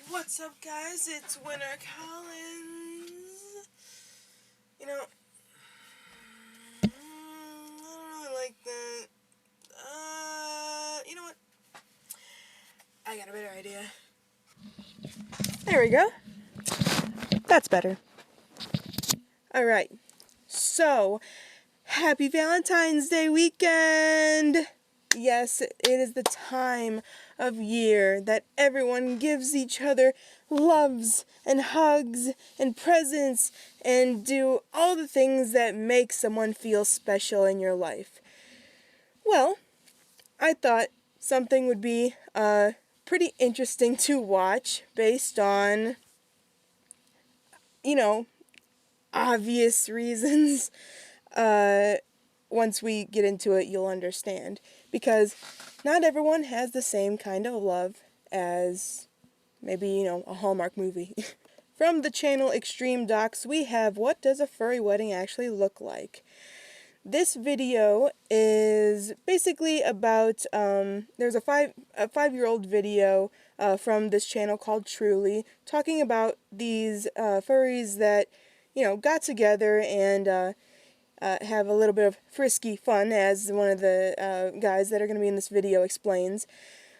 What's up, guys? It's Winter Collinns. You know, I don't really like that. You know what? I got a better idea. There we go. That's better. Alright. So, happy Valentine's Day weekend! Yes, it is the time of year that everyone gives each other loves and hugs and presents and do all the things that make someone feel special in your life. Well, I thought something would be pretty interesting to watch based on, obvious reasons. Once we get into it, you'll understand. Because not everyone has the same kind of love as maybe, a Hallmark movie. From the channel Extreme Docs, we have What Does a Furry Wedding Actually Look Like? This video is basically about, there's a five-year-old video from this channel called Truly, talking about these furries that, got together and have a little bit of frisky fun, as one of the guys that are going to be in this video explains.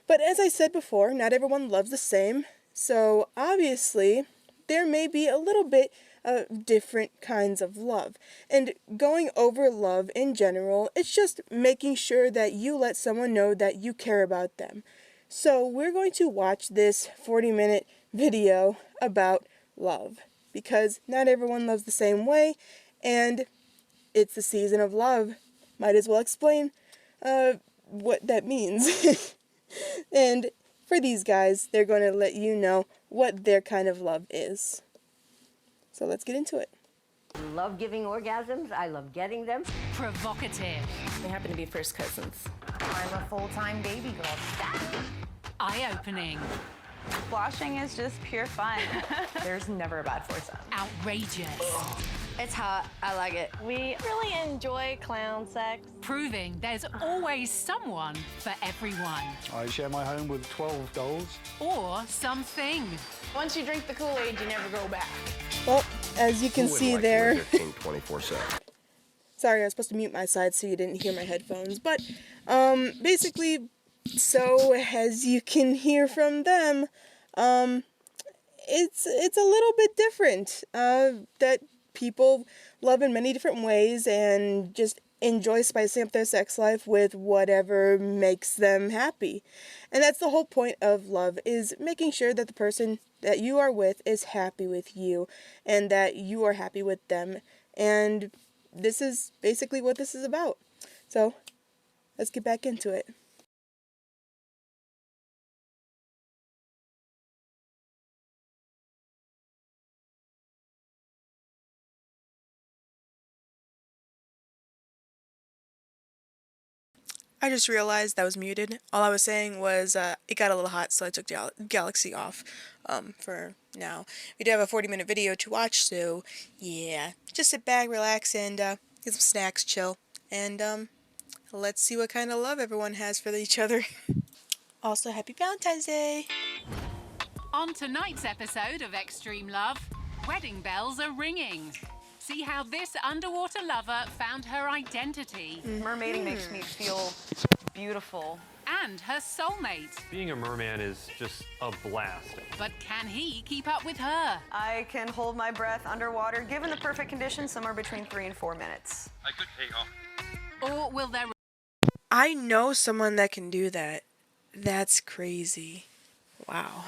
But as I said before, not everyone loves the same, so obviously there may be a little bit of different kinds of love. And going over love in general, it's just making sure that you let someone know that you care about them. So we're going to watch this 40-minute video about love, because not everyone loves the same way, and it's the season of love. Might as well explain what that means. And for these guys, they're going to let you know what their kind of love is. So let's get into it. I love giving orgasms. I love getting them. Provocative. They happen to be first cousins. I'm a full-time baby girl. Eye-opening. Splashing is just pure fun. There's never a bad foursome. Outrageous. It's hot. I like it. We really enjoy clown sex. Proving there's always someone for everyone. I share my home with 12 dolls. Or something. Once you drink the Kool-Aid, you never go back. Well, as you can see there... 24/7. Sorry, I was supposed to mute my side so you didn't hear my headphones. But, basically, so as you can hear from them, it's a little bit different. That people love in many different ways and just enjoy spicing up their sex life with whatever makes them happy. And that's the whole point of love, is making sure that the person that you are with is happy with you and that you are happy with them. And this is basically what this is about. So let's get back into it. I just realized that was muted. All I was saying was it got a little hot, so I took Galaxy off for now. We do have a 40-minute video to watch, so yeah. Just sit back, relax, and get some snacks, chill. And let's see what kind of love everyone has for each other. Also, happy Valentine's Day! On tonight's episode of Extreme Love, wedding bells are ringing. See how this underwater lover found her identity. Mermaiding makes me feel beautiful. And her soulmate. Being a merman is just a blast. But can he keep up with her? I can hold my breath underwater, given the perfect conditions, somewhere between 3 and 4 minutes. I could take off. Or will their I know someone that can do that. That's crazy. Wow.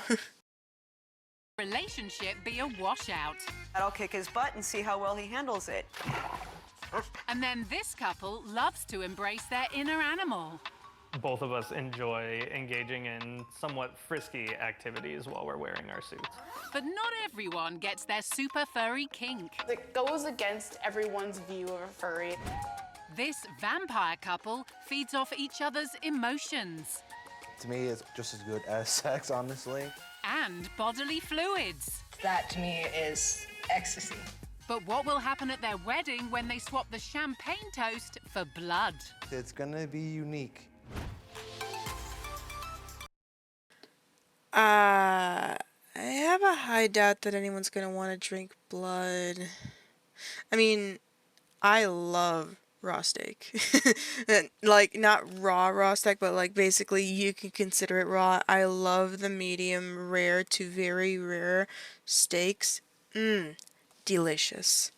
relationship be a washout? I'll kick his butt and see how well he handles it. And then this couple loves to embrace their inner animal. Both of us enjoy engaging in somewhat frisky activities while we're wearing our suits. But not everyone gets their super furry kink. It goes against everyone's view of a furry. This vampire couple feeds off each other's emotions. To me, it's just as good as sex, honestly. And bodily fluids. That, to me, is ecstasy. But what will happen at their wedding when they swap the champagne toast for blood? It's gonna be unique. I I doubt that anyone's gonna want to drink blood. I mean, I love raw steak. Like, not raw steak, but like basically you can consider it raw. I love the medium rare to very rare steaks. Delicious.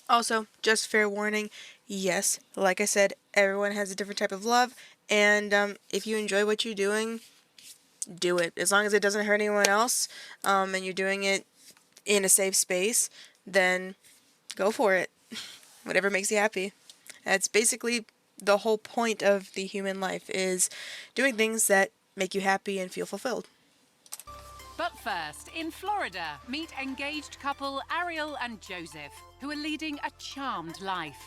Also, just fair warning, yes, like I said, everyone has a different type of love, and if you enjoy what you're doing, do it. As long as it doesn't hurt anyone else, and you're doing it in a safe space, then go for it. Whatever makes you happy. That's basically the whole point of the human life, is doing things that make you happy and feel fulfilled. But first, in Florida, meet engaged couple Ariel and Joseph, who are leading a charmed life.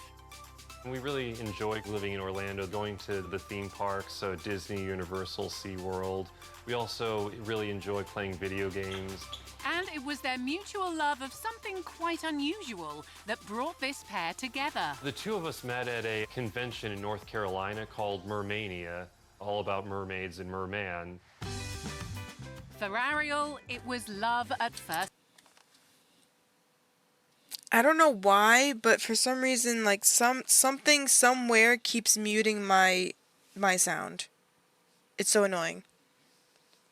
We really enjoy living in Orlando, going to the theme parks, so Disney, Universal, SeaWorld. We also really enjoy playing video games. And it was their mutual love of something quite unusual that brought this pair together. The two of us met at a convention in North Carolina called Mermania, all about mermaids and merman. For Ariel, it was love at first. I don't know why, but for some reason, like something somewhere keeps muting my sound. It's so annoying.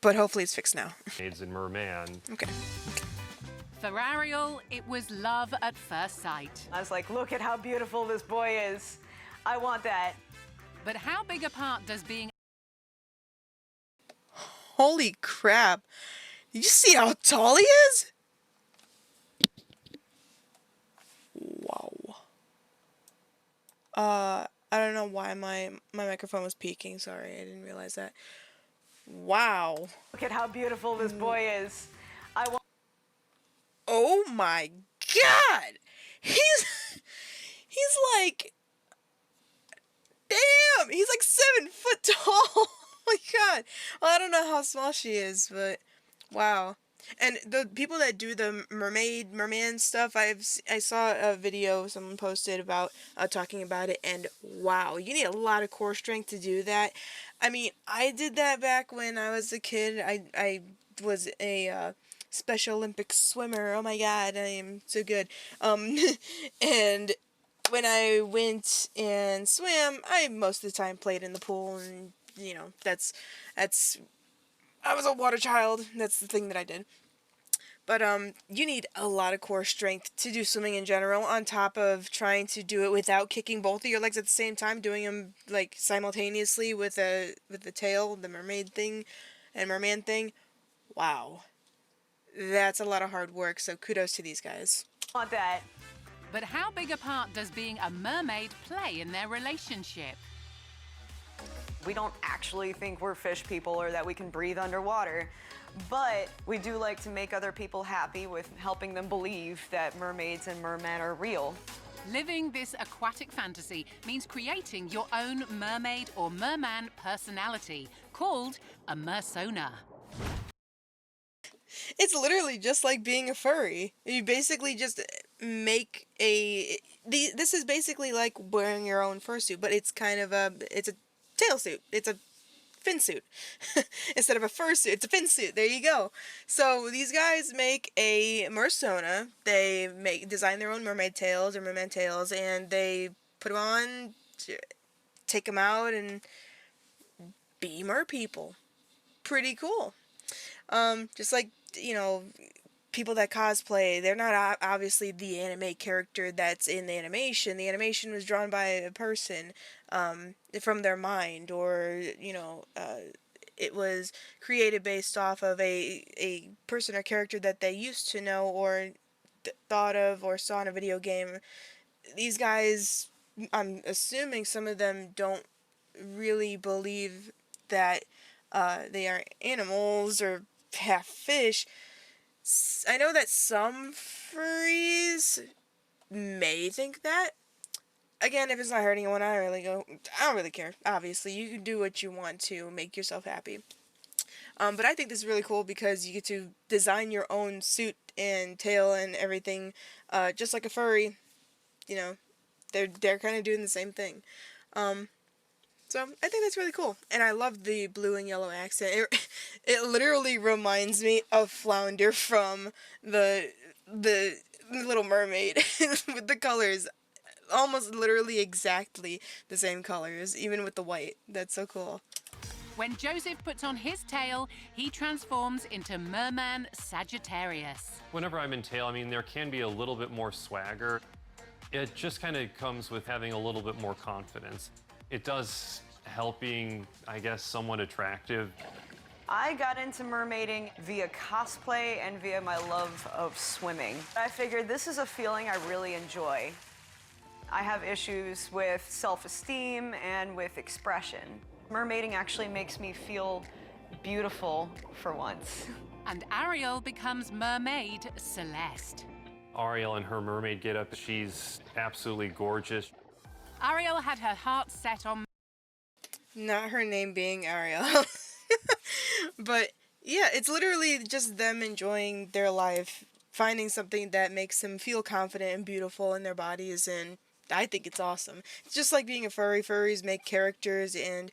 But hopefully it's fixed now. Mermaids and merman. Okay. For Ariel, it was love at first sight. I was like, look at how beautiful this boy is. I want that. But how big a part does being... Holy crap. Did you see how tall he is? Wow. I don't know why my microphone was peaking. Sorry, I didn't realize that. Wow. Look at how beautiful this boy is. I want... Oh my god. He's like, damn, he's like 7 foot tall. Oh my god. Well, I don't know how small she is, but wow. And the people that do the merman stuff, I saw a video someone posted about talking about it, and wow, you need a lot of core strength to do that. I mean, I did that back when I was a kid. I was a Special Olympics swimmer. Oh my god, I am so good. And when I went and swam, I most of the time played in the pool, and you know, that's I was a water child. That's the thing that I did. But you need a lot of core strength to do swimming in general, on top of trying to do it without kicking both of your legs at the same time, doing them like simultaneously with the tail, the mermaid thing and merman thing. Wow. That's a lot of hard work, so kudos to these guys. I want that. But how big a part does being a mermaid play in their relationship? We don't actually think we're fish people or that we can breathe underwater, but we do like to make other people happy with helping them believe that mermaids and mermen are real. Living this aquatic fantasy means creating your own mermaid or merman personality, called a mersona. It's literally just like being a furry. You basically just make this is basically like wearing your own fursuit, but it's kind of it's a tail suit. It's a fin suit. Instead of a fursuit, it's a fin suit. There you go. So these guys make a mersona. They design their own mermaid tails or merman tails, and they put them on, take them out, and be mer people. Pretty cool. Just like, you know, people that cosplay, they're not obviously the anime character that's in the animation. The animation was drawn by a person from their mind, or, you know, it was created based off of a person or character that they used to know or thought of or saw in a video game. These guys, I'm assuming some of them don't really believe that they are animals or half fish. I know that some furries may think that. Again, if it's not hurting anyone, I don't really care. Obviously, you can do what you want to make yourself happy. But I think this is really cool because you get to design your own suit and tail and everything, just like a furry. You know, they're kind of doing the same thing. So I think that's really cool. And I love the blue and yellow accent. It literally reminds me of Flounder from the Little Mermaid with the colors. Almost literally exactly the same colors, even with the white. That's so cool. When Joseph puts on his tail, he transforms into Merman Sagittarius. Whenever I'm in tail, I mean, there can be a little bit more swagger. It just kind of comes with having a little bit more confidence. It does help being, I guess, somewhat attractive. I got into mermaiding via cosplay and via my love of swimming. I figured this is a feeling I really enjoy. I have issues with self-esteem and with expression. Mermaiding actually makes me feel beautiful for once. And Ariel becomes Mermaid Celeste. Ariel and her mermaid getup, she's absolutely gorgeous. Ariel had her heart set on... Not her name being Ariel. But yeah, it's literally just them enjoying their life, finding something that makes them feel confident and beautiful in their bodies, and I think it's awesome. It's just like being a furry. Furries make characters, and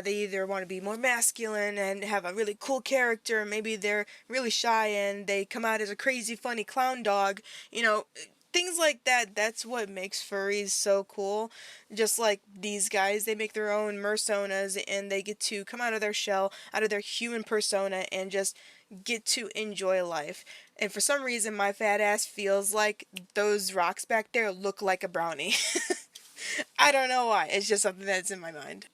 they either want to be more masculine and have a really cool character, maybe they're really shy and they come out as a crazy, funny clown dog. You know, things like that. That's what makes furries so cool. Just like these guys, they make their own mersonas, and they get to come out of their shell, out of their human persona, and just get to enjoy life. And for some reason, my fat ass feels like those rocks back there look like a brownie. I don't know why. It's just something that's in my mind.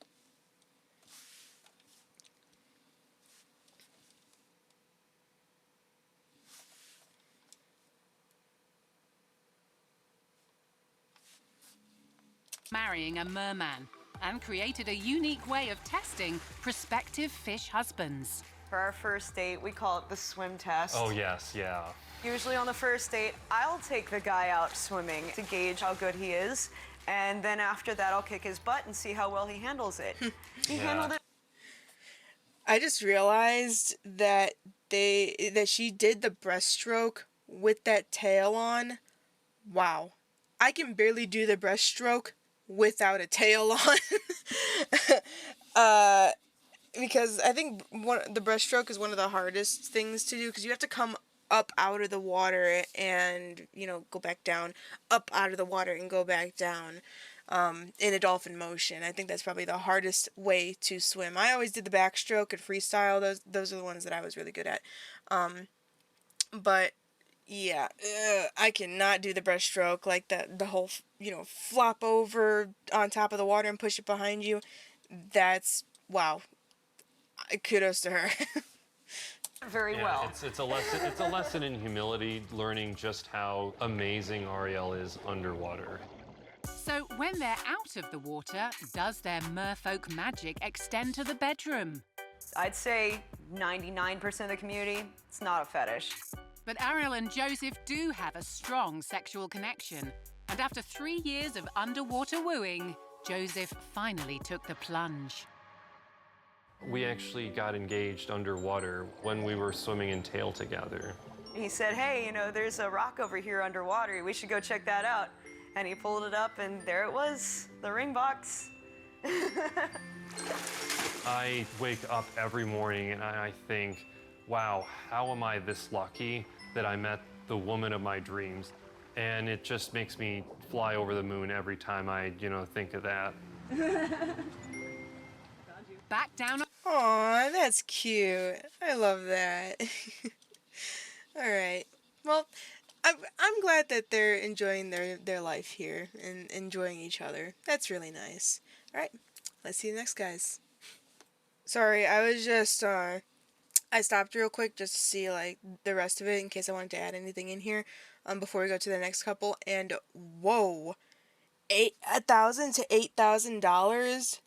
Marrying a merman, and created a unique way of testing prospective fish husbands. For our first date, we call it the swim test. Oh, yes, yeah. Usually on the first date, I'll take the guy out swimming to gauge how good he is. And then after that, I'll kick his butt and see how well he handles it. He handled it. I just realized that she did the breaststroke with that tail on. Wow. I can barely do the breaststroke without a tail on. Because I think the breaststroke is one of the hardest things to do, because you have to come up out of the water and, you know, go back down, up out of the water and go back down, in a dolphin motion. I think that's probably the hardest way to swim. I always did the backstroke and freestyle. Those are the ones that I was really good at. But yeah, I cannot do the breaststroke, like the whole, you know, flop over on top of the water and push it behind you. That's, wow. Kudos to her. Very well. It's a lesson in humility, learning just how amazing Ariel is underwater. So when they're out of the water, does their merfolk magic extend to the bedroom? I'd say 99% of the community, it's not a fetish. But Ariel and Joseph do have a strong sexual connection. And after 3 years of underwater wooing, Joseph finally took the plunge. We actually got engaged underwater when we were swimming in tail together. He said, hey, you know, there's a rock over here underwater. We should go check that out. And he pulled it up, and there it was, the ring box. I wake up every morning and I think, wow, how am I this lucky that I met the woman of my dreams? And it just makes me fly over the moon every time I, you know, think of that. Back down. Aw, that's cute. I love that. All right. Well, I'm glad that they're enjoying their life here and enjoying each other. That's really nice. All right. Let's see the next guys. Sorry, I was just I stopped real quick just to see like the rest of it in case I wanted to add anything in here before we go to the next couple. And whoa, $8,000 to $8,000.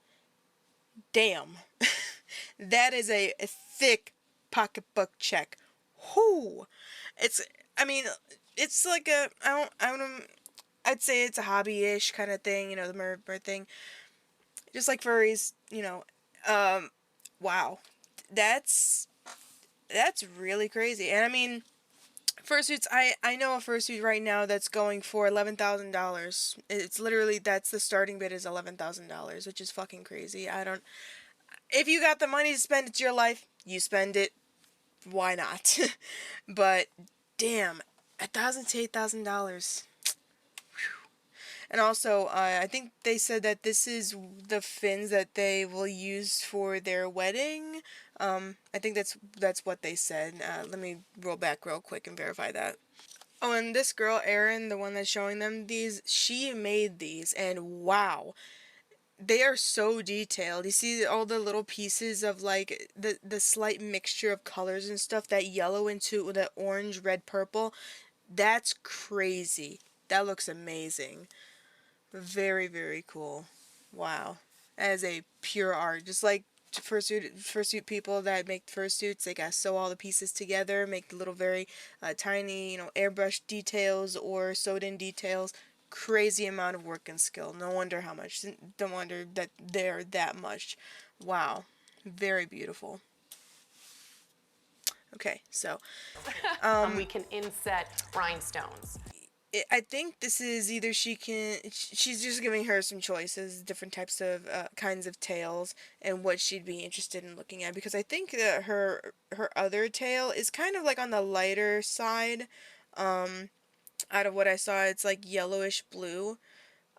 Damn. That is a thick pocketbook check. Whoo. I mean, it's like I'd say it's a hobby-ish kind of thing, you know, the mer thing. Just like furries, you know. Wow. That's really crazy. And I mean, Fursuits, I know a fursuit right now that's going for $11,000. It's literally, that's the starting bid is $11,000, which is fucking crazy. If you got the money to spend, it's your life, you spend it, why not? But, damn, $1,000 to $8,000. And also, I think they said that this is the fins that they will use for their wedding. I think that's what they said. Let me roll back real quick and verify that. Oh, and this girl, Erin, the one that's showing them these, she made these, and wow. They are so detailed. You see all the little pieces of, like, the slight mixture of colors and stuff, that yellow into the orange, red, purple. That's crazy. That looks amazing. Very, very cool. Wow. As a pure art. Just like fursuit people that make fursuits, they gotta sew all the pieces together, make the little very tiny, airbrush details or sewed in details. Crazy amount of work and skill. No wonder how much. No wonder that they're that much. Wow. Very beautiful. Okay, so. We can inset rhinestones. I think this is either she's just giving her some choices, different types of kinds of tails, and what she'd be interested in looking at, because I think that her other tail is kind of like on the lighter side. Out of what I saw, it's like yellowish blue.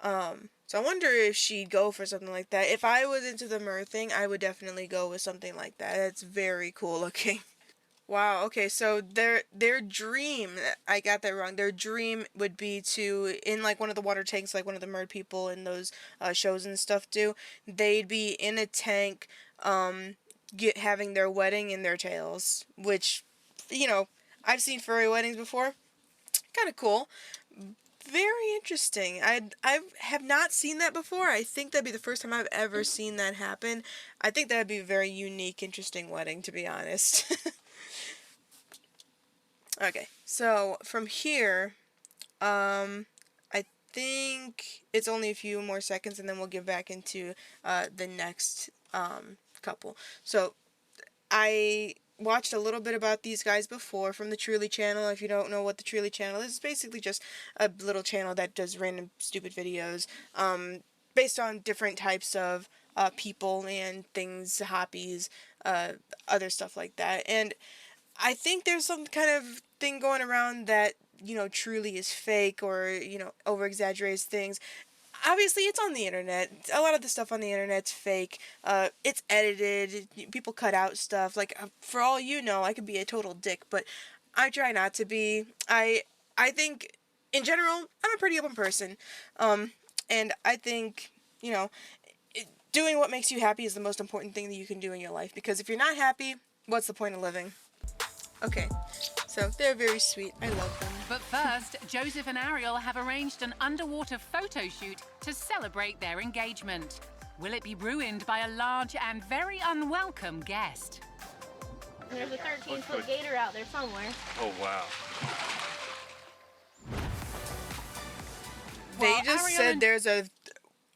So I wonder if she'd go for something like that. If I was into the mer thing, I would definitely go with something like that. It's very cool looking. Wow, okay, so their dream, I got that wrong, their dream would be to, in like one of the water tanks, like one of the mer people in those shows and stuff do, they'd be in a tank, having their wedding in their tails, which, I've seen furry weddings before, kind of cool, very interesting. I have not seen that before. I think that'd be the first time I've ever seen that happen. I think that'd be a very unique, interesting wedding, to be honest. Okay, so from here, I think it's only a few more seconds and then we'll get back into the next couple. So, I watched a little bit about these guys before from the Truly channel. If you don't know what the Truly channel is, it's basically just a little channel that does random stupid videos based on different types of people and things, hobbies, other stuff like that. And I think there's some kind of thing going around that, Truly is fake or, over-exaggerates things. Obviously, it's on the internet. A lot of the stuff on the internet's fake. It's edited. People cut out stuff. Like, for all you know, I could be a total dick, but I try not to be. I think, in general, I'm a pretty open person. And I think, doing what makes you happy is the most important thing that you can do in your life. Because if you're not happy, what's the point of living? Okay, so they're very sweet. I love them. But first, Joseph and Ariel have arranged an underwater photo shoot to celebrate their engagement. Will it be ruined by a large and very unwelcome guest? There's a 13-foot gator out there somewhere. Oh, wow. They just said there's a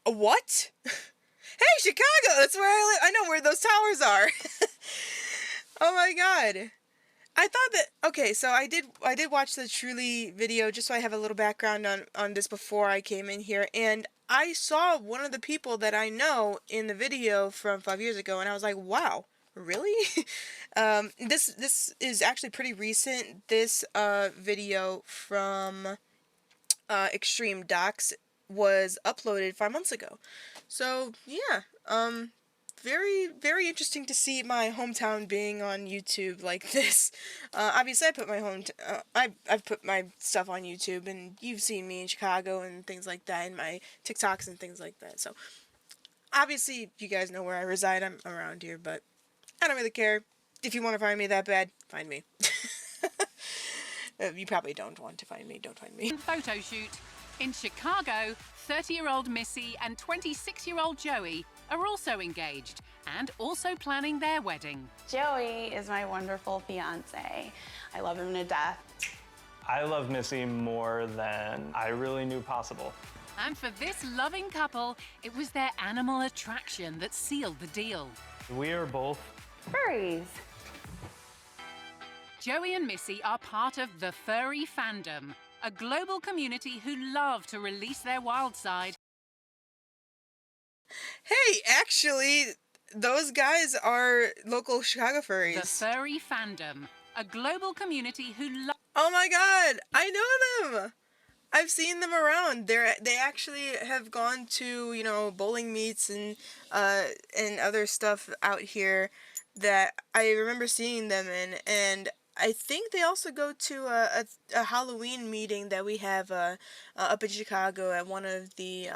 what? Hey, Chicago! That's where I live. I know where those towers are. Oh my god. I thought that, okay, so I did watch the Truly video just so I have a little background on this before I came in here, and I saw one of the people that I know in the video from 5 years ago, and I was like, wow, really? This is actually pretty recent. This video from Extreme Docs was uploaded 5 months ago. So, yeah, very, very interesting to see my hometown being on YouTube like this. Obviously, I put my I've put my stuff on YouTube, and you've seen me in Chicago and things like that, and my TikToks and things like that. So, obviously, you guys know where I reside. I'm around here, but I don't really care. If you want to find me that bad, find me. You probably don't want to find me. Don't find me. Photo shoot. In Chicago, 30-year-old Missy and 26-year-old Joey are also engaged and also planning their wedding. Joey is my wonderful fiance. I love him to death. I love Missy more than I really knew possible. And for this loving couple, it was their animal attraction that sealed the deal. We are both Furries. Joey and Missy are part of the furry fandom, a global community who love to release their wild side. Hey, actually, those guys are local Chicago furries. The furry fandom, a global community who love... Oh my god, I know them! I've seen them around. They actually have gone to, you know, bowling meets and other stuff out here that I remember seeing them in, and I think they also go to a Halloween meeting that we have up in Chicago at one of the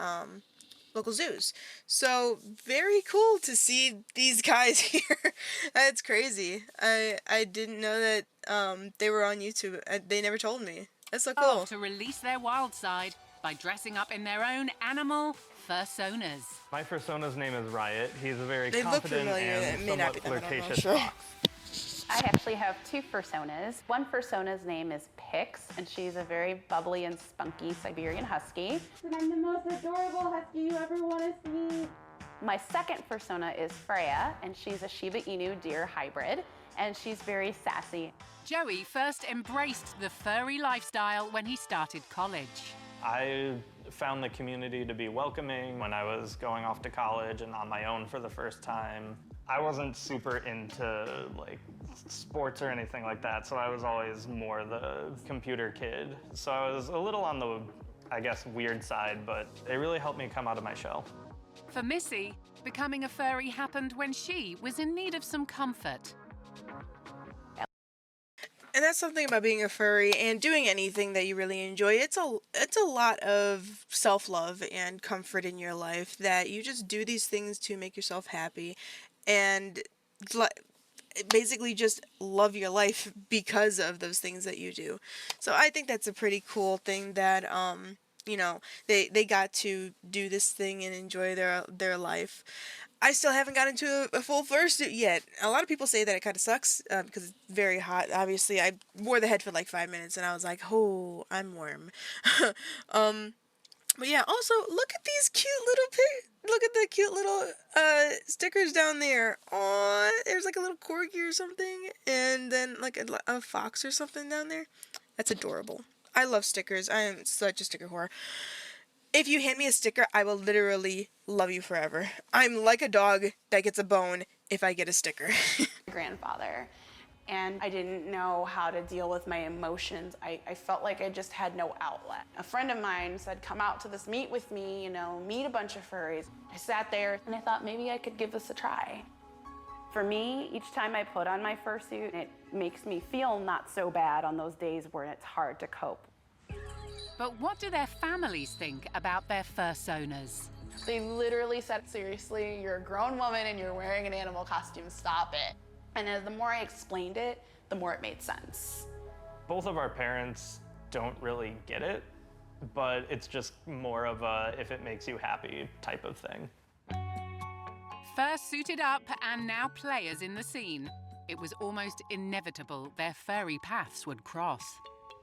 local zoos. So very cool to see these guys here. That's crazy. I didn't know that they were on YouTube. They never told me. That's so cool. To release their wild side by dressing up in their own animal fursonas. My fursona's name is Riot. He's a very They look confident familiar. and It may not somewhat be them, I don't know, flirtatious sure. fox. I actually have 2 fursonas. One fursona's name is Pix, and she's a very bubbly and spunky Siberian Husky. And I'm the most adorable husky you ever want to see. My second fursona is Freya, and she's a Shiba Inu deer hybrid, and she's very sassy. Joey first embraced the furry lifestyle when he started college. I found the community to be welcoming when I was going off to college and on my own for the first time. I wasn't super into like sports or anything like that, so I was always more the computer kid. So I was a little on the, I guess, weird side, but it really helped me come out of my shell. For Missy, becoming a furry happened when she was in need of some comfort. And that's something about being a furry and doing anything that you really enjoy. It's a lot of self-love and comfort in your life that you just do these things to make yourself happy and basically just love your life because of those things that you do. So I think that's a pretty cool thing that you know, they got to do this thing and enjoy their life. I still haven't gotten into a full fursuit yet. A lot of people say that it kind of sucks because it's very hot. Obviously, I wore the head for like 5 minutes and I was like, oh, I'm warm. But yeah, also, look at these cute little look at the cute little stickers down there. Aw, there's like a little corgi or something, and then like a fox or something down there. That's adorable. I love stickers. I am such a sticker whore. If you hand me a sticker, I will literally love you forever. I'm like a dog that gets a bone if I get a sticker. Grandfather, and I didn't know how to deal with my emotions. I felt like I just had no outlet. A friend of mine said, come out to this meet with me, you know, meet a bunch of furries. I sat there and I thought maybe I could give this a try. For me, each time I put on my fursuit, it makes me feel not so bad on those days where it's hard to cope. But what do their families think about their fursonas? They literally said, seriously, you're a grown woman and you're wearing an animal costume, stop it. And as the more I explained it, the more it made sense. Both of our parents don't really get it, but it's just more of a if it makes you happy type of thing. First suited up and now players in the scene, it was almost inevitable their furry paths would cross.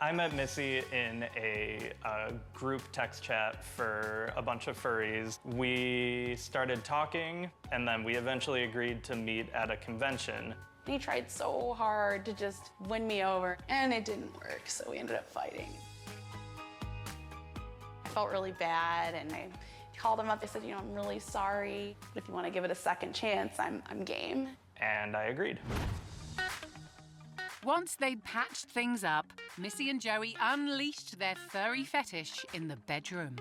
I met Missy in a group text chat for a bunch of furries. We started talking, and then we eventually agreed to meet at a convention. He tried so hard to just win me over, and it didn't work, so we ended up fighting. I felt really bad, and I called him up. I said, you know, I'm really sorry, but if you want to give it a second chance, I'm game. And I agreed. Once they'd patched things up, Missy and Joey unleashed their furry fetish in the bedroom.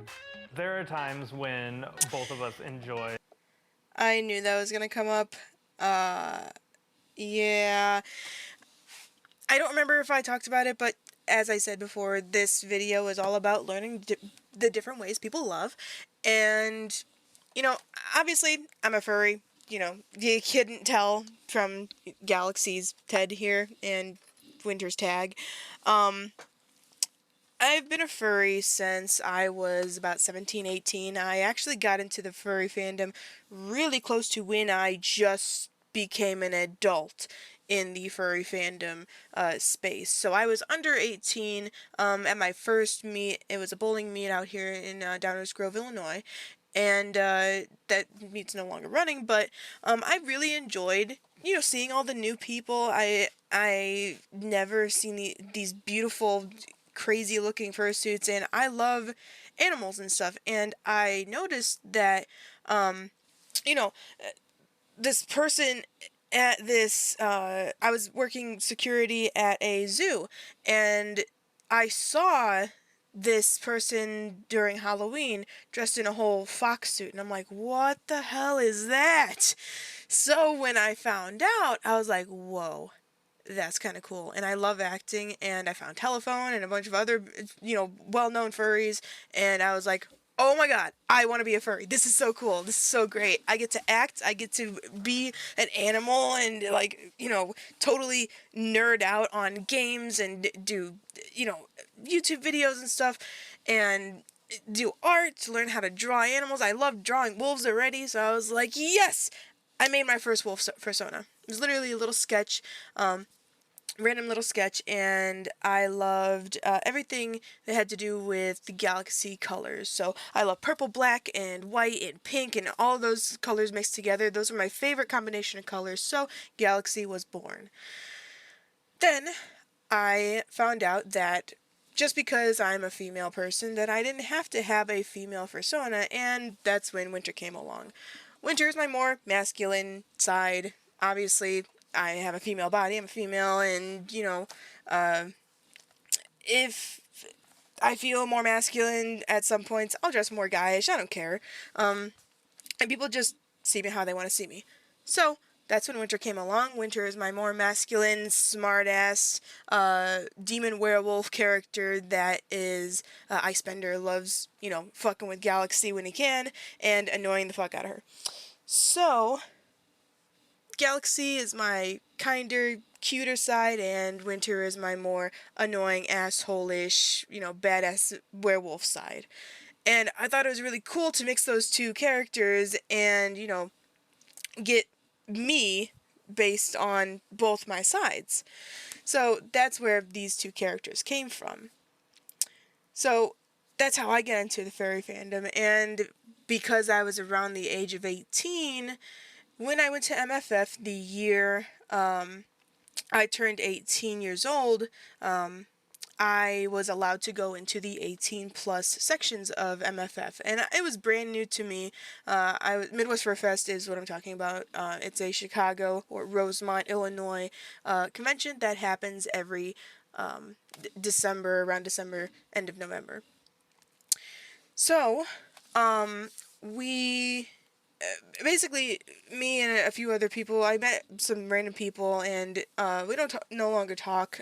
There are times when both of us enjoy. I knew that was gonna come up. Yeah. I don't remember if I talked about it, but as I said before, this video is all about learning the different ways people love. And, you know, obviously, I'm a furry. You know, you couldn't tell from Galaxy's Ted here and Winter's tag. I've been a furry since I was about 17, 18. I actually got into the furry fandom really close to when I just became an adult in the furry fandom space. So I was under 18 at my first meet. It was a bowling meet out here in Downers Grove, Illinois. And that meet's no longer running, but I really enjoyed seeing all the new people. I never seen these beautiful, crazy looking fursuits, and I love animals and stuff. And I noticed that, you know, this person at this, I was working security at a zoo, and I saw this person during Halloween dressed in a whole fox suit, and I'm like, what the hell is that? So when I found out, I was like, whoa, that's kind of cool. And I love acting, and I found Telephone and a bunch of other, well-known furries, and I was like, oh my god, I want to be a furry. This is so cool. This is so great. I get to act, I get to be an animal, and, totally nerd out on games and do, YouTube videos and stuff, and do art, to learn how to draw animals. I love drawing wolves already, so I was like, yes! I made my first wolf persona. It was literally a little sketch, random little sketch, and I loved everything that had to do with the galaxy colors. So I love purple, black, and white, and pink, and all those colors mixed together. Those were my favorite combination of colors, so Galaxy was born. Then I found out that just because I'm a female person, that I didn't have to have a female persona, and that's when Winter came along. Winter is my more masculine side. Obviously, I have a female body, I'm a female, and, if I feel more masculine at some points, I'll dress more guyish, I don't care. And people just see me how they want to see me. So, that's when Winter came along. Winter is my more masculine, smart-ass, demon werewolf character that is, Icebender, loves, fucking with Galaxy when he can, and annoying the fuck out of her. So, Galaxy is my kinder, cuter side, and Winter is my more annoying, asshole-ish, badass werewolf side. And I thought it was really cool to mix those two characters and, get me based on both my sides. So that's where these two characters came from. So that's how I got into the furry fandom, and because I was around the age of 18, when I went to MFF the year I turned 18 years old, I was allowed to go into the 18 plus sections of MFF, and it was brand new to me. Midwest Fur Fest is what I'm talking about. It's a Chicago or Rosemont, Illinois convention that happens every December, around December, end of November. So, basically, me and a few other people, I met some random people, and we don't no longer talk,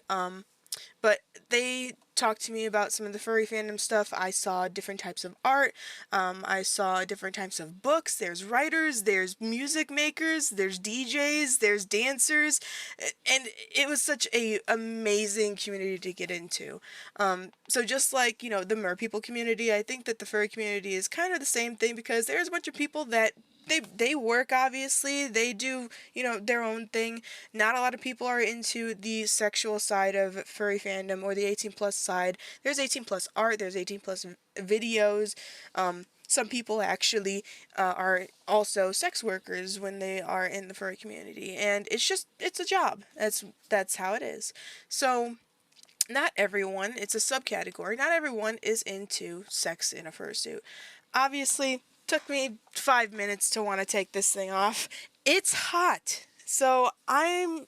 but they talked to me about some of the furry fandom stuff. I saw different types of art, I saw different types of books, there's writers, there's music makers, there's DJs, there's dancers, and it was such a amazing community to get into. So just like, the mer people community, I think that the furry community is kind of the same thing, because there's a bunch of people that they work, obviously, they do, their own thing. Not a lot of people are into the sexual side of furry fandom or the 18 plus side. There's 18 plus art, there's 18 plus videos. Some people actually are also sex workers when they are in the furry community, and it's a job. That's how it is. So not everyone, it's a subcategory, not everyone is into sex in a fursuit. Obviously, took me 5 minutes to want to take this thing off. It's hot. So I'm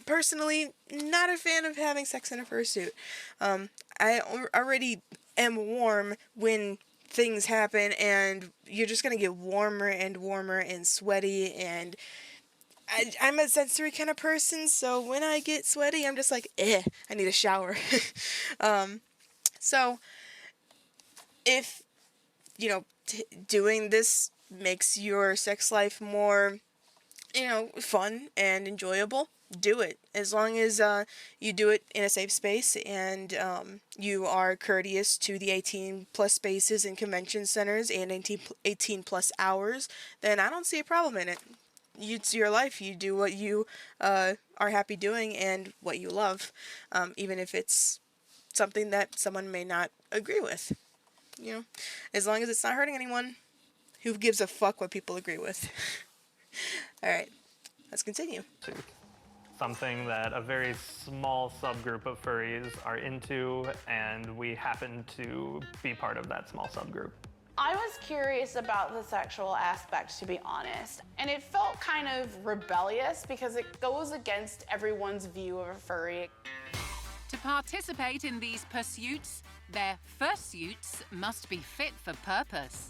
personally not a fan of having sex in a fursuit. I already am warm when things happen, and you're just going to get warmer and warmer and sweaty, and I'm a sensory kind of person, so when I get sweaty, I'm just like, I need a shower. So if, doing this makes your sex life more, fun and enjoyable, do it. As long as you do it in a safe space, and you are courteous to the 18 plus spaces in convention centers and 18 plus hours, then I don't see a problem in it. It's your life. You do what you are happy doing and what you love, even if it's something that someone may not agree with. As long as it's not hurting anyone, who gives a fuck what people agree with? Alright. let's continue. Something that a very small subgroup of furries are into, and we happen to be part of that small subgroup. I was curious about the sexual aspect, to be honest, and it felt kind of rebellious because it goes against everyone's view of a furry. To participate in these pursuits, their fursuits must be fit for purpose.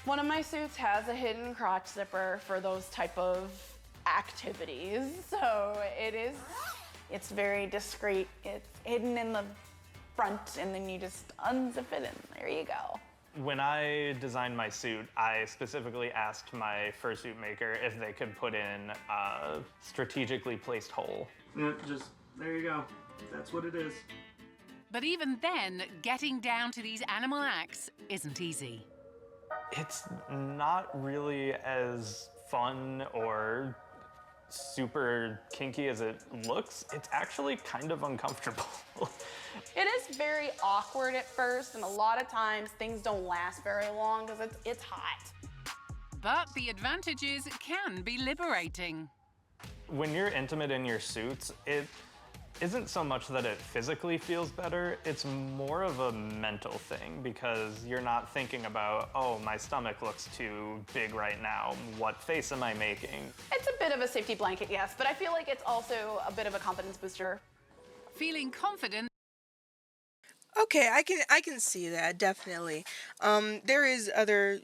One of my suits has a hidden crotch zipper for those type of activities, so it's very discreet. It's hidden in the front, and then you just unzip it, and there you go. When I designed my suit, I specifically asked my fursuit maker if they could put in a strategically placed hole. Yeah, just, there you go. That's what it is. But even then, getting down to these animal acts isn't easy. It's not really as fun or super kinky as it looks. It's actually kind of uncomfortable. It is very awkward at first, and a lot of times things don't last very long because it's hot. But the advantages can be liberating. When you're intimate in your suits, it isn't so much that it physically feels better, it's more of a mental thing because you're not thinking about, oh, my stomach looks too big right now, what face am I making? It's a bit of a safety blanket, yes, but I feel like it's also a bit of a confidence booster. Feeling confident. Okay, I can see that, definitely. There is other,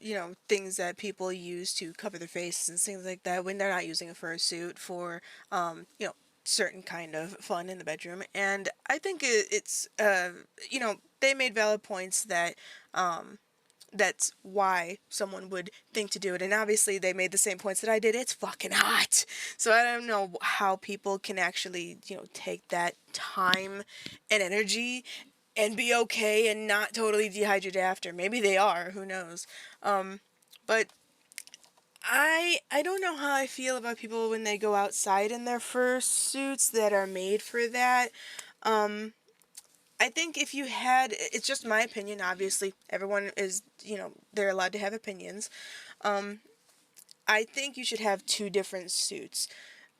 things that people use to cover their faces and things like that when they're not using a fursuit for, certain kind of fun in the bedroom. And I think it's they made valid points that that's why someone would think to do it. And obviously they made the same points that I did. It's fucking hot. So I don't know how people can actually, take that time and energy and be okay and not totally dehydrated after. Maybe they are, who knows. But I don't know how I feel about people when they go outside in their fursuits that are made for that. I think if you had, it's just my opinion, obviously, everyone is, they're allowed to have opinions. I think you should have two different suits.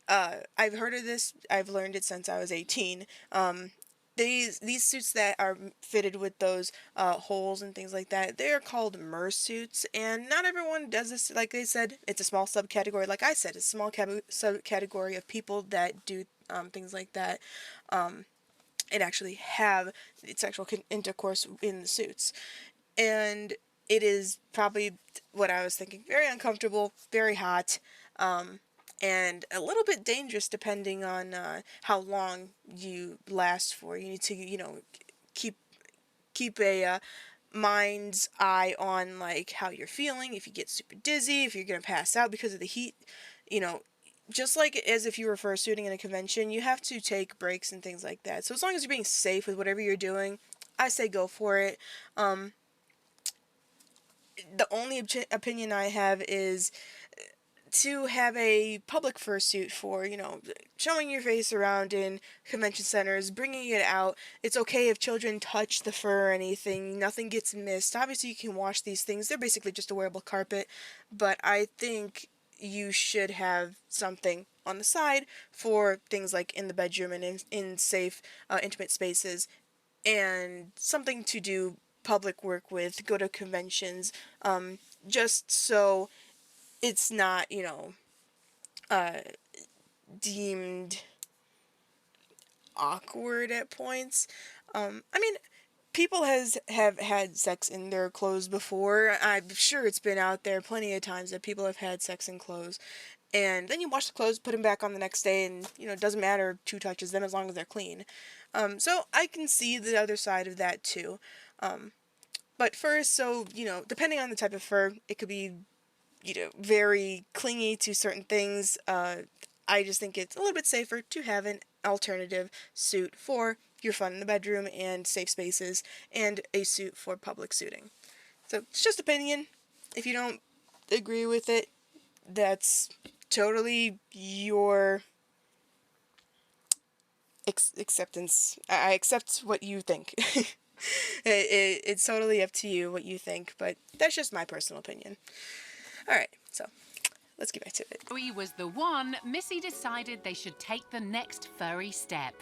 I've heard of this, I've learned it since I was 18. These suits that are fitted with those holes and things like that, they are called mersuits, and not everyone does this. Like they said, it's a small subcategory. Like I said, it's a small subcategory of people that do things like that, and actually have sexual intercourse in the suits. And it is probably what I was thinking, very uncomfortable, very hot, and a little bit dangerous depending on how long you last for. You need to, keep a mind's eye on, like, how you're feeling, if you get super dizzy, if you're going to pass out because of the heat, just like as if you were fursuiting in a convention, you have to take breaks and things like that. So as long as you're being safe with whatever you're doing, I say go for it. The only opinion I have is to have a public fursuit for, showing your face around in convention centers, bringing it out. It's okay if children touch the fur or anything. Nothing gets missed. Obviously, you can wash these things. They're basically just a wearable carpet. But I think you should have something on the side for things like in the bedroom and in safe, intimate spaces. And something to do public work with, go to conventions, just so it's not, deemed awkward at points. People have had sex in their clothes before. I'm sure it's been out there plenty of times that people have had sex in clothes. And then you wash the clothes, put them back on the next day, and, it doesn't matter who touches them as long as they're clean. So I can see the other side of that, too. But first, so, depending on the type of fur, it could be very clingy to certain things. I just think it's a little bit safer to have an alternative suit for your fun in the bedroom and safe spaces, and a suit for public suiting. So it's just opinion. If you don't agree with it, that's totally your acceptance. I accept what you think. It's totally up to you what you think, but that's just my personal opinion. Alright, so let's get back to it. He was the one, Missy decided they should take the next furry step.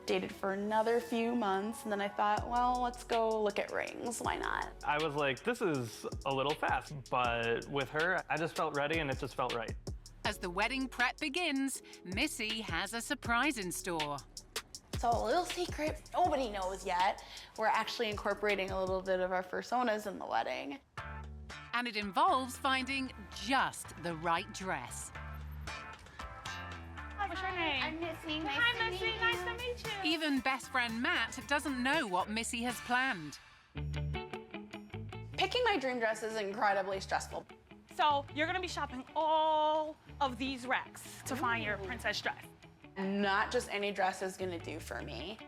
Dated for another few months, and then I thought, well, let's go look at rings. Why not? I was like, this is a little fast, but with her, I just felt ready and it just felt right. As the wedding prep begins, Missy has a surprise in store. So a little secret nobody knows yet. We're actually incorporating a little bit of our personas in the wedding. And it involves finding just the right dress. What's your name? I'm Missy. Hi, Missy. Nice to meet you. Even best friend Matt doesn't know what Missy has planned. Picking my dream dress is incredibly stressful. So you're gonna be shopping all of these racks to find your princess dress. Not just any dress is gonna do for me.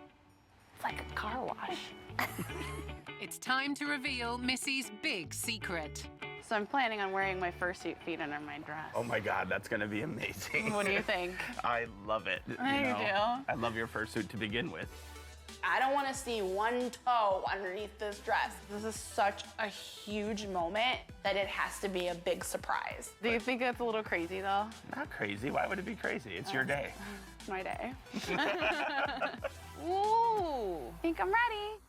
It's like a car wash. It's time to reveal Missy's big secret. So I'm planning on wearing my fursuit feet under my dress. Oh my God, that's gonna be amazing. What do you think? I love it. I do. I love your fursuit to begin with. I don't want to see one toe underneath this dress. This is such a huge moment that it has to be a big surprise. Do you think that's a little crazy though? Not crazy. Why would it be crazy? It's your day. It's my day. Ooh, I think I'm ready.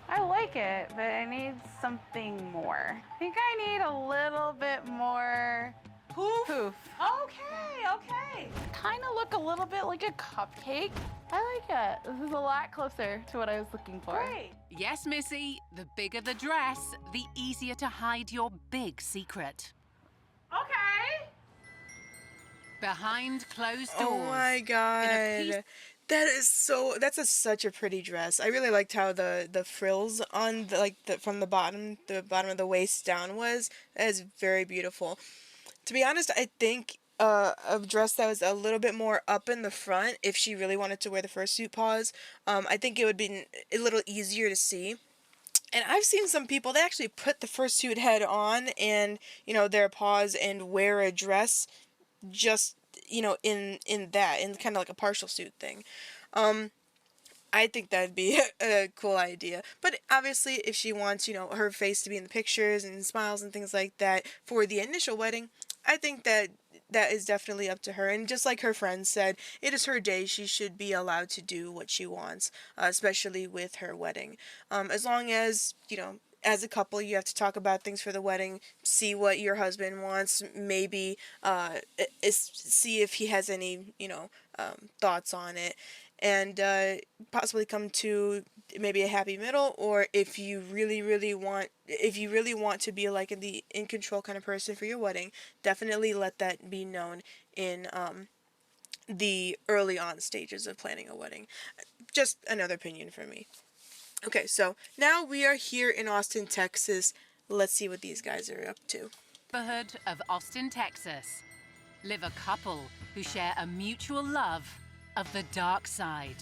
I like it, but I need something more. I think I need a little bit more poof. Okay. Kind of look a little bit like a cupcake. I like it. This is a lot closer to what I was looking for. Great. Yes, Missy, the bigger the dress, the easier to hide your big secret. Okay. Behind closed doors. Oh my God. That's such a pretty dress. I really liked how the frills on from the bottom of the waist down was. That is very beautiful. To be honest, I think a dress that was a little bit more up in the front, if she really wanted to wear the fursuit paws, I think it would be a little easier to see. And I've seen some people, they actually put the fursuit head on and, their paws and wear a dress just, in kind of like a partial suit thing. I think that'd be a cool idea. But obviously, if she wants, her face to be in the pictures and smiles and things like that for the initial wedding, I think that is definitely up to her. And just like her friend said, it is her day. She should be allowed to do what she wants, especially with her wedding. As long as, as a couple, you have to talk about things for the wedding, see what your husband wants, maybe see if he has any, thoughts on it, and possibly come to maybe a happy middle. Or if you really want to be like in control kind of person for your wedding, definitely let that be known in the early on stages of planning a wedding. Just another opinion from me. Okay, so now we are here in Austin, Texas. Let's see what these guys are up to. Neighborhood of Austin, Texas, live a couple who share a mutual love of the dark side.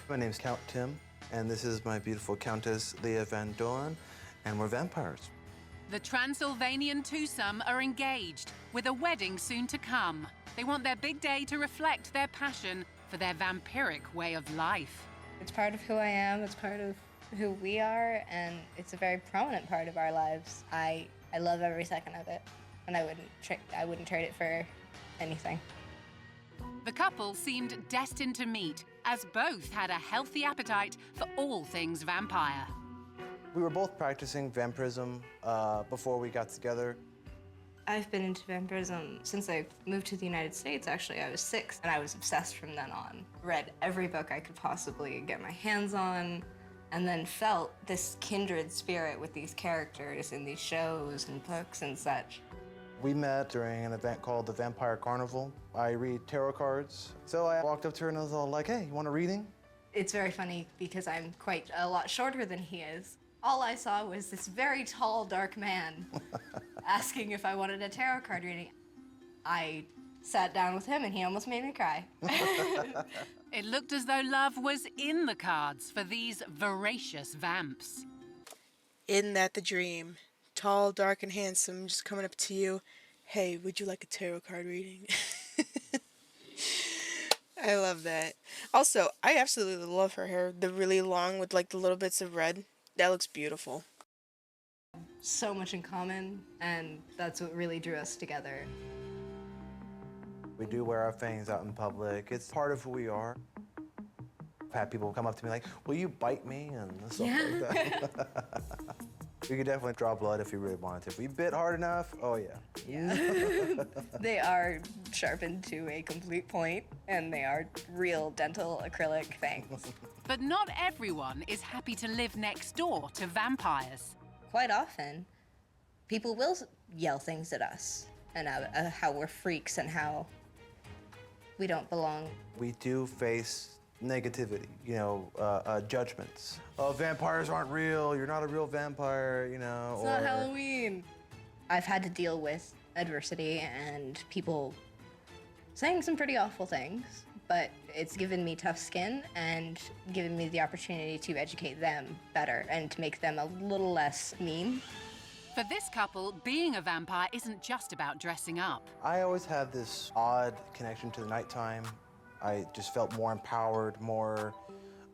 My name's Count Tim, and this is my beautiful Countess Leah Van Doren, and we're vampires. The Transylvanian twosome are engaged, with a wedding soon to come. They want their big day to reflect their passion for their vampiric way of life. It's part of who I am, it's part of who we are, and it's a very prominent part of our lives. I love every second of it, and I wouldn't trade it for anything. The couple seemed destined to meet, as both had a healthy appetite for all things vampire. We were both practicing vampirism before we got together. I've been into vampirism since I moved to the United States, actually. I was 6, and I was obsessed from then on. Read every book I could possibly get my hands on, and then felt this kindred spirit with these characters in these shows and books and such. We met during an event called the Vampire Carnival. I read tarot cards. So I walked up to her and I was all like, hey, you want a reading? It's very funny because I'm quite a lot shorter than he is. All I saw was this very tall, dark man asking if I wanted a tarot card reading. I sat down with him and he almost made me cry. It looked as though love was in the cards for these voracious vamps. Isn't that the dream? Tall, dark, and handsome, just coming up to you. Hey, would you like a tarot card reading? I love that. Also, I absolutely love her hair. The really long with like the little bits of red. That looks beautiful. So much in common, and that's what really drew us together. We do wear our fangs out in public. It's part of who we are. I've had people come up to me like, will you bite me? And stuff like that. You could definitely draw blood if you really wanted to. If you bit hard enough, oh yeah. Yeah. They are sharpened to a complete point, and they are real dental acrylic fangs. But not everyone is happy to live next door to vampires. Quite often, people will yell things at us, and how we're freaks and how we don't belong. We do face negativity, judgments. Oh, vampires aren't real. You're not a real vampire, It's not Halloween. I've had to deal with adversity and people saying some pretty awful things, but it's given me tough skin and given me the opportunity to educate them better and to make them a little less mean. For this couple, being a vampire isn't just about dressing up. I always had this odd connection to the nighttime. I just felt more empowered, more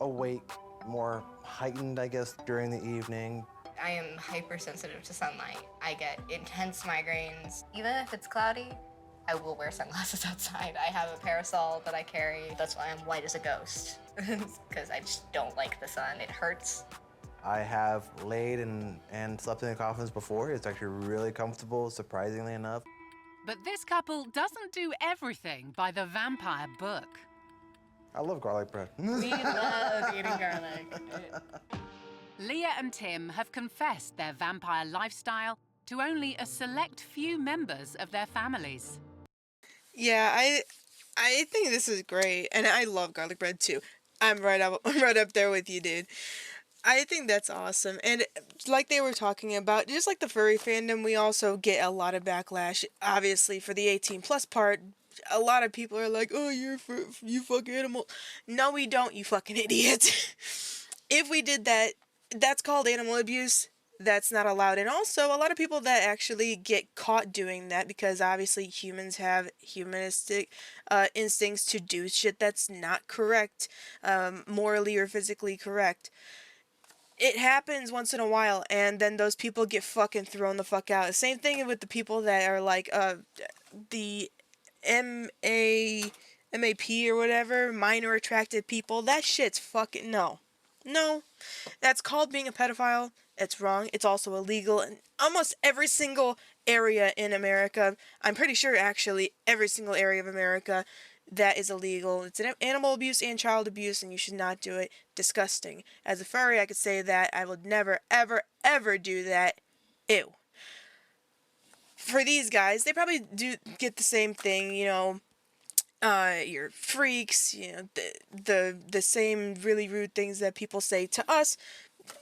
awake, more heightened, I guess, during the evening. I am hypersensitive to sunlight. I get intense migraines. Even if it's cloudy, I will wear sunglasses outside. I have a parasol that I carry. That's why I'm white as a ghost, because I just don't like the sun. It hurts. I have laid and slept in the coffins before. It's actually really comfortable, surprisingly enough. But this couple doesn't do everything by the vampire book. I love garlic bread. We love eating garlic. Leah and Tim have confessed their vampire lifestyle to only a select few members of their families. Yeah, I think this is great, and I love garlic bread too. I'm right up there with you, dude. I think that's awesome, and like they were talking about, just like the furry fandom, we also get a lot of backlash. Obviously, for the 18+ part, a lot of people are like, "Oh, you fucking animal." No, we don't, you fucking idiot. If we did that, that's called animal abuse. That's not allowed. And also, a lot of people that actually get caught doing that, because obviously humans have humanistic instincts to do shit that's not correct, morally or physically correct. It happens once in a while, and then those people get fucking thrown the fuck out. Same thing with the people that are like, the MAP or whatever, minor attracted people. That shit's fucking, no. No. That's called being a pedophile. It's wrong. It's also illegal in almost every single area in America. I'm pretty sure, actually, every single area of America, that is illegal. It's an animal abuse and child abuse, and you should not do it. Disgusting. As a furry, I could say that I would never, ever, ever do that. Ew. For these guys, they probably do get the same thing, you're freaks, the same really rude things that people say to us.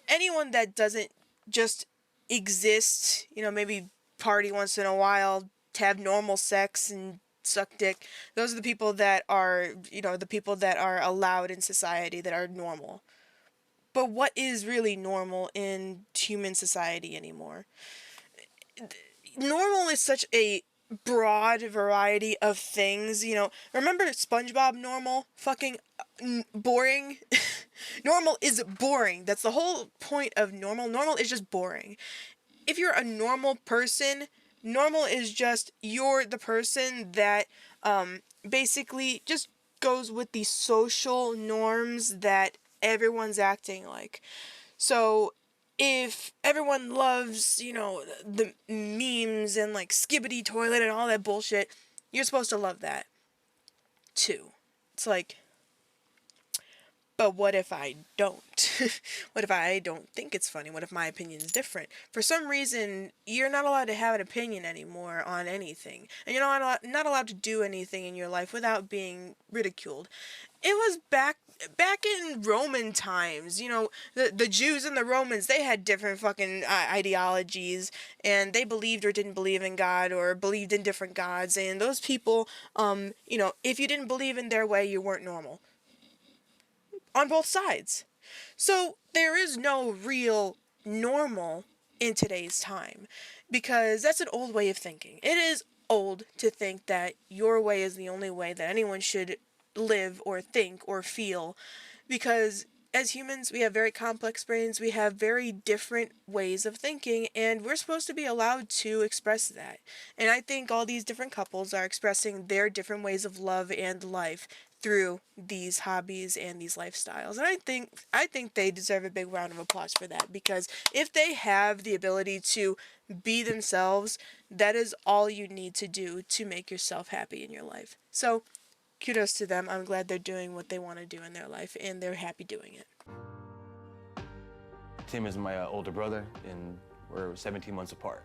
Anyone that doesn't just exist, maybe party once in a while, to have normal sex and suck dick, those are the people that are, the people that are allowed in society, that are normal. But what is really normal in human society anymore? Normal is such a broad variety of things, Remember SpongeBob Normal? Fucking boring. Normal is boring. That's the whole point of normal. Normal is just boring. If you're a normal person, normal is just you're the person that basically just goes with the social norms that everyone's acting like. So if everyone loves, the memes and like Skibbity Toilet and all that bullshit, you're supposed to love that too. It's like, but what if I don't? What if I don't think it's funny? What if my opinion is different? For some reason, you're not allowed to have an opinion anymore on anything. And you're not allowed to do anything in your life without being ridiculed. It was back in Roman times, the Jews and the Romans, they had different fucking ideologies, and they believed or didn't believe in God, or believed in different gods, and those people, if you didn't believe in their way, you weren't normal. On both sides. So there is no real normal in today's time, because that's an old way of thinking. It is old to think that your way is the only way that anyone should live or think or feel, because as humans, we have very complex brains, we have very different ways of thinking, and we're supposed to be allowed to express that. And I think all these different couples are expressing their different ways of love and life through these hobbies and these lifestyles. And I think they deserve a big round of applause for that, because if they have the ability to be themselves, that is all you need to do to make yourself happy in your life. So kudos to them. I'm glad they're doing what they want to do in their life, and they're happy doing it. Tim is my older brother, and we're 17 months apart.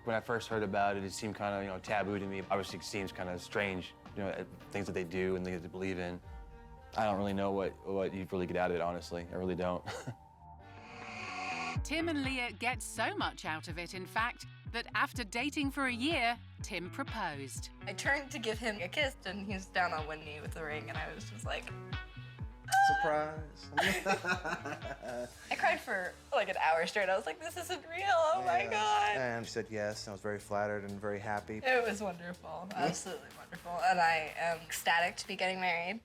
When I first heard about it, it seemed kind of, taboo to me. Obviously, it seems kind of strange, things that they do and things they believe in. I don't really know what you really get out of it, honestly. I really don't. Tim and Leah get so much out of it, in fact, that after dating for a year, Tim proposed. I turned to give him a kiss, and he was down on one knee with the ring, and I was just like, Surprise. I cried for like an hour straight. I was like, this isn't real, oh my God. And she said yes, and I was very flattered and very happy. It was wonderful, absolutely wonderful, and I am ecstatic to be getting married.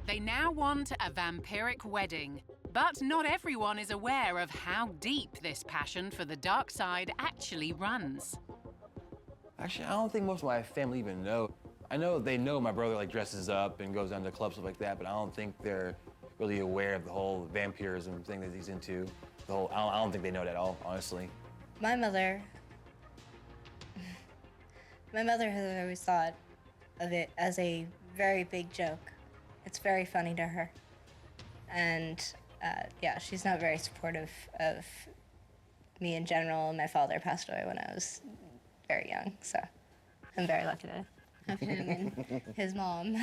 They now want a vampiric wedding, but not everyone is aware of how deep this passion for the dark side actually runs. Actually, I don't think most of my family even know. I know they know my brother dresses up and goes down to clubs, stuff like that, but I don't think they're really aware of the whole vampirism thing that he's into. I don't think they know it at all, honestly. My mother has always thought of it as a very big joke. It's very funny to her. And yeah, she's not very supportive of me in general. My father passed away when I was very young, so I'm very lucky to have him and his mom.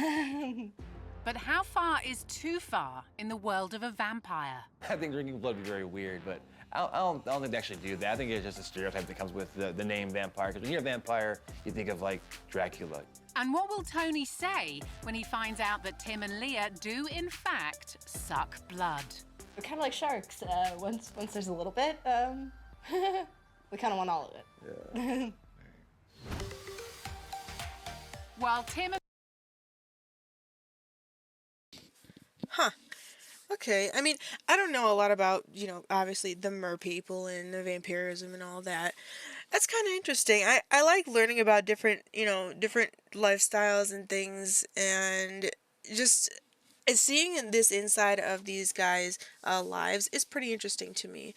But how far is too far in the world of a vampire? I think drinking blood would be very weird, but I don't think they actually do that. I think it's just a stereotype that comes with the name vampire, because when you hear vampire, you think of Dracula. And what will Tony say when he finds out that Tim and Leah do, in fact, suck blood? We're kind of like sharks. Once there's a little bit, we kind of want all of it. Yeah. While Tim... Huh. Okay. I mean, I don't know a lot about, obviously the mer people and the vampirism and all that. That's kind of interesting. I like learning about different lifestyles and things, and just seeing this inside of these guys' lives is pretty interesting to me.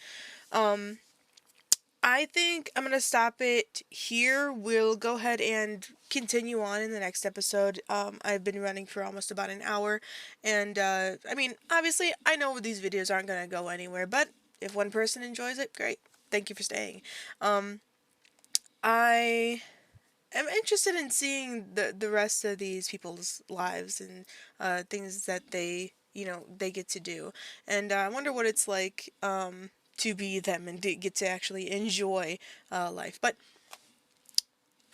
I think I'm going to stop it here. We'll go ahead and continue on in the next episode. I've been running for almost about an hour, and I mean, obviously, I know these videos aren't going to go anywhere, but if one person enjoys it, great. Thank you for staying. I am interested in seeing the rest of these people's lives and things that they get to do, and I wonder what it's like to be them and to get to actually enjoy life. But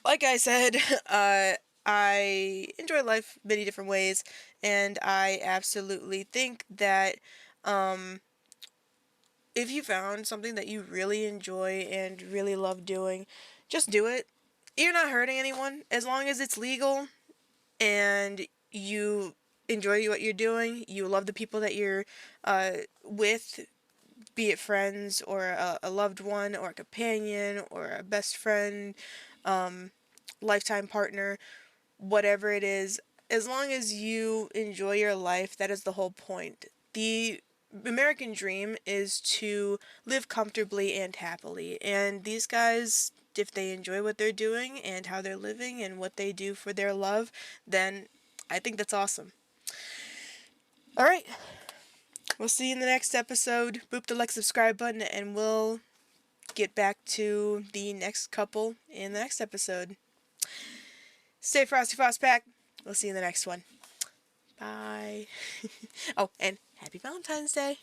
like I said, I enjoy life many different ways, and I absolutely think that if you found something that you really enjoy and really love doing, just do it. You're not hurting anyone as long as it's legal and you enjoy what you're doing, you love the people that you're with, be it friends or a loved one or a companion or a best friend, lifetime partner, whatever it is. As long as you enjoy your life, that is the whole point. The American dream is to live comfortably and happily, and these guys, if they enjoy what they're doing and how they're living and what they do for their love, then I think that's awesome. Alright, we'll see you in the next episode. Boop the like, subscribe button, and we'll get back to the next couple in the next episode. Stay Frosty Frostpack. We'll see you in the next one. Bye. Oh, and happy Valentine's Day.